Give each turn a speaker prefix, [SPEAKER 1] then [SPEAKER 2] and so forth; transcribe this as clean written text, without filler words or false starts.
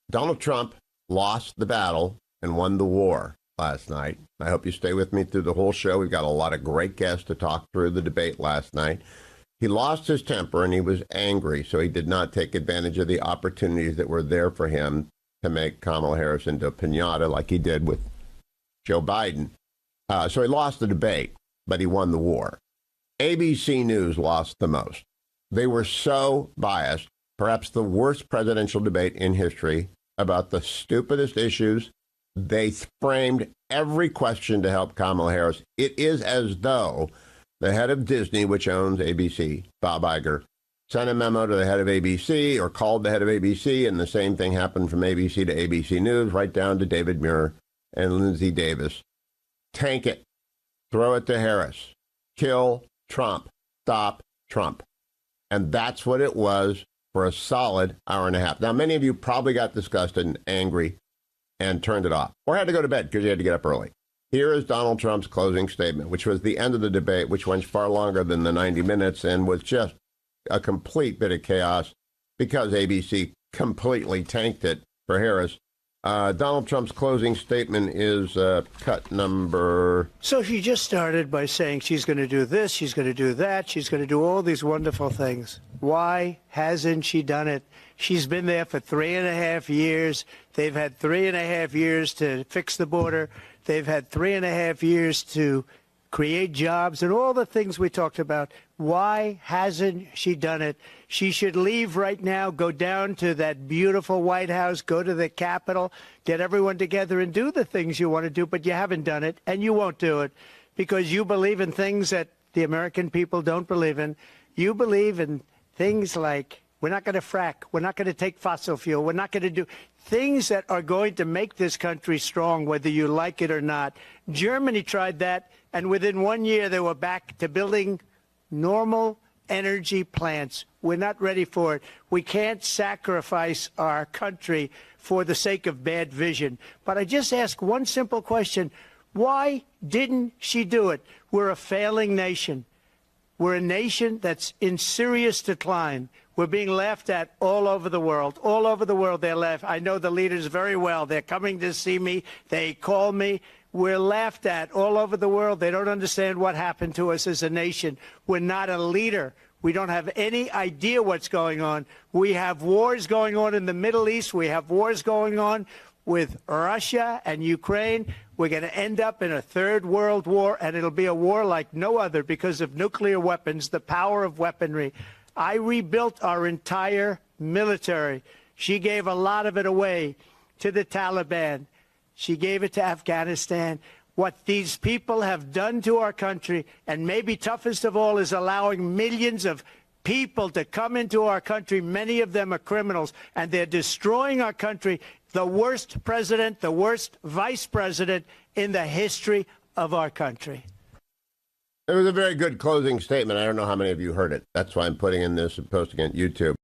[SPEAKER 1] Donald Trump lost the battle and won the war last night. I hope you stay with me through the whole show. We've got a lot of great guests to talk through the debate last night. He lost his temper and he was angry, so he did not take advantage of the opportunities that were there for him to make Kamala Harris into a piñata like he did with Joe Biden. So he lost the debate, but he won the war. ABC News lost the most. They were so biased, perhaps the worst presidential debate in history, about the stupidest issues. They framed every question to help Kamala Harris. It is as though the head of Disney, which owns ABC, Bob Iger, sent a memo to the head of ABC or called the head of ABC, and the same thing happened from ABC to ABC News, right down to David Muir and Lindsay Davis. Tank it. Throw it to Harris. Kill Trump. Stop Trump. And that's what it was for a solid hour and a half. Now, many of you probably got disgusted and angry and turned it off or had to go to bed because you had to get up early. Here is Donald Trump's closing statement, which was the end of the debate, which went far longer than the 90 minutes and was just a complete bit of chaos because ABC completely tanked it for Harris. Donald Trump's closing statement is cut number.
[SPEAKER 2] So she just started by saying she's going to do this, she's going to do that, she's going to do all these wonderful things. Why hasn't she done it? She's been there for 3.5 years. They've had 3.5 years to fix the border. They've had 3.5 years to create jobs and all the things we talked about. Why hasn't she done it? She should leave right now, go down to that beautiful White House, go to the Capitol, get everyone together and do the things you want to do, but you haven't done it and you won't do it because you believe in things that the American people don't believe in. You believe in things like we're not going to frack, we're not going to take fossil fuel, we're not going to do things that are going to make this country strong, whether you like it or not. Germany tried that, and within 1 year they were back to building normal energy plants. We're not ready for it. We can't sacrifice our country for the sake of bad vision. But I just ask one simple question. Why didn't she do it? We're a failing nation. We're a nation that's in serious decline. We're being laughed at all over the world. All over the world they're laughed. I know the leaders very well. They're coming to see me. They call me. We're laughed at all over the world. They don't understand what happened to us as a nation. We're not a leader. We don't have any idea what's going on. We have wars going on in the Middle East. We have wars going on with Russia and Ukraine. We're going to end up in a third world war, and it'll be a war like no other because of nuclear weapons, the power of weaponry. I rebuilt our entire military. She gave a lot of it away to the Taliban. She gave it to Afghanistan. What these people have done to our country, and maybe toughest of all, is allowing millions of people to come into our country. Many of them are criminals, and they're destroying our country. The worst president, the worst vice president in the history of our country.
[SPEAKER 1] It was a very good closing statement. I don't know how many of you heard it. That's why I'm putting in this and posting it on YouTube.